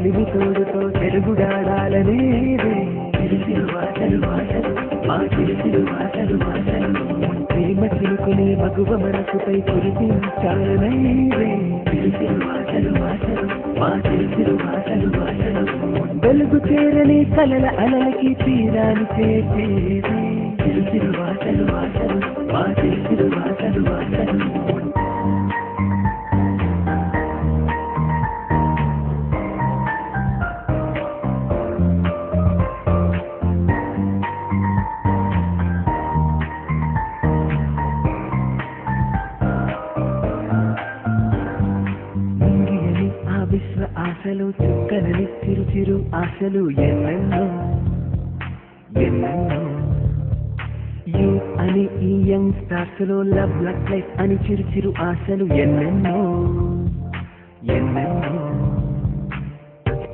చెలిమి తోడుతో తెలుగుడాడాలనేదే చిరుచిరు వాసలు వాసలు మా చిరుచిరు వాసలు వాసలు ప్రేమ చిలుకునే మగువ మనసుపై కురిపించాలనేదే చిరుచిరు వాసలు వాసలు మా చిరుచిరు వాసలు వాసలు వెలుగు చేరని కలల అలలకి తీరాని చేసేదే చిరుచిరు వాసలు వాసలు మా చిరుచిరు వాసలు వాసలు ఆశలు చుక్కలని చిరు చిరు ఆశలు ఎన్నెన్నో ఎన్నెన్నో యూ అని ఈ యంగ్ స్టార్స్ లో లవ్ లైఫ్ అని చిరు చిరు ఆశలు ఎన్నెన్నో ఎన్నెన్నో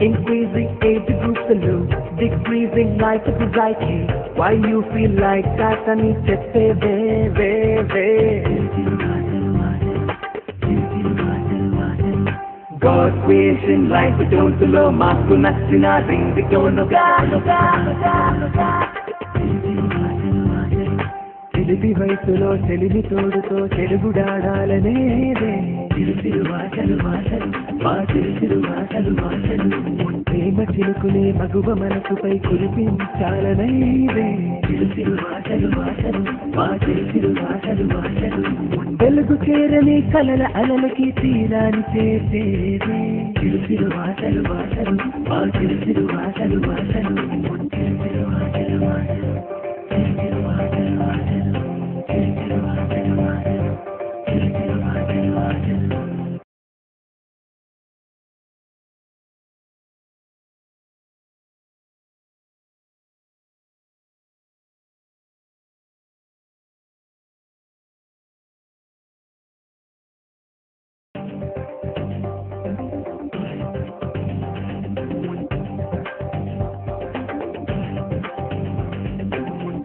Increasing age groups alone, decreasing life anxiety. Why you feel like that? I need to say, God creation life don't low, maku nachina ring the tone ga. తెలివి వయసులో తెలివి తోడుతో తెలుగుడాడాలనేదే చిరుచిరు వాసలు వాసలు మా చిరుచిరు వాసలు వాసలు ప్రేమ చిలుకునే మగువ మనసుపై కురిపించాలనేదే చిరుచిరు వాసలు వాసలు మా చిరుచిరు వాసలు వాసలు వెలుగు చేరని కలల అలలకి తీరాని చేసేదే చిరుచిరు వాసలు వాసలు మా చిరుచిరు వాసలు వాసలు చిరుచిరు వాసలు వాసలు చిరుచిరు వాసలు వాసలు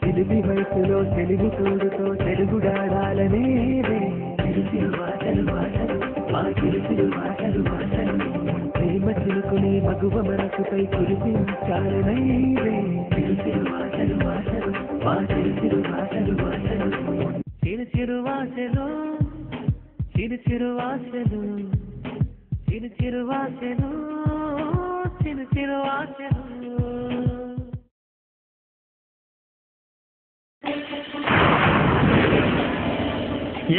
తెలివి వయసులో తెలివి తోడుతో తెలుగుడాడాలనేదే చిరుచిరు వాసలు వాసలు మా చిరుచిరు వాసలు వాసలు ప్రేమ చిలుకునే మగువ మనసుపై కురిపించాలనేదే చిరుచిరు వాసలు వాసలు మా చిరుచిరు వాసలు వాసలు చిరుచిరు వాసలు చిరుచిరు వాసలు చిరుచిరు వాసలు చిరుచిరు వాసలు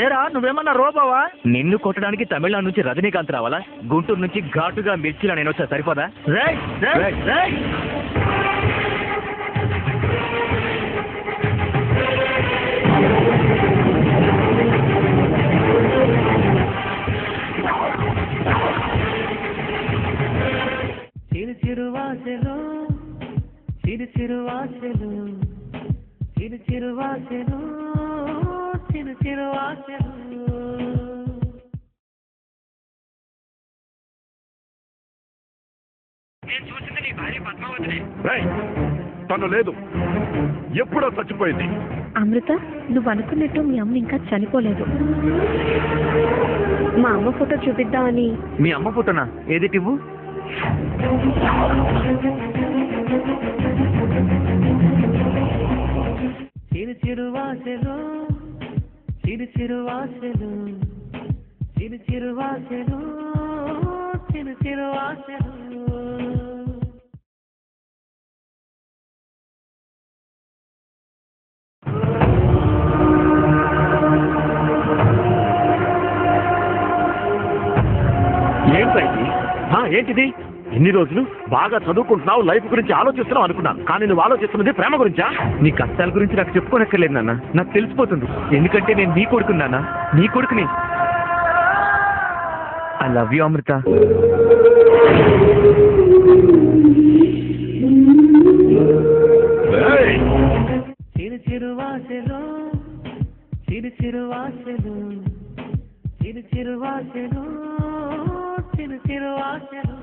ఏరా నువ్వేమన్నా రోబావా? నిన్ను కొట్టడానికి తమిళనాడు నుంచి రజనీకాంత్ రావాలా? గుంటూరు నుంచి ఘాటుగా మిర్చిలా నేను వచ్చా సరిపోదా? చిరుచిరు వాసలు చిరుచిరు వాసలు చిరుచిరు వాసలు చిరుచిరు వాసలు తను లేదు, ఎప్పుడో చచ్చిపోయింది. అమృత, నువ్వు అనుకున్నట్టు మీ అమ్మ ఇంకా చనిపోలేదు. మా అమ్మ ఫోటో చూపిద్దామని. మీ అమ్మ ఫోటోనా? ఏది ఇవ్వు. చిరుచిరు వాసలు చిరుచిరు వాసలు చిరుచిరు వాసలు చిరుచిరు వాసలు ఏంటిది? ఎన్ని రోజులు బాగా చదువుకుంటున్నావు, లైఫ్ గురించి ఆలోచిస్తున్నావు అనుకున్నాను, కానీ నువ్వు ఆలోచిస్తున్నది ప్రేమ గురించా? నీ కష్టాల గురించి నాకు చెప్పుకోనక్కర్లేదు నాన్న, నాకు తెలిసిపోతుంది. ఎందుకంటే నేను నీ కొడుకుని నాన్న, నీ కొడుకుని. I love you Amrita. చిరుచిరు వాసలు చిరుచిరు వాసలు చిరుచిరు వాసలు చిరుచిరు వాసలు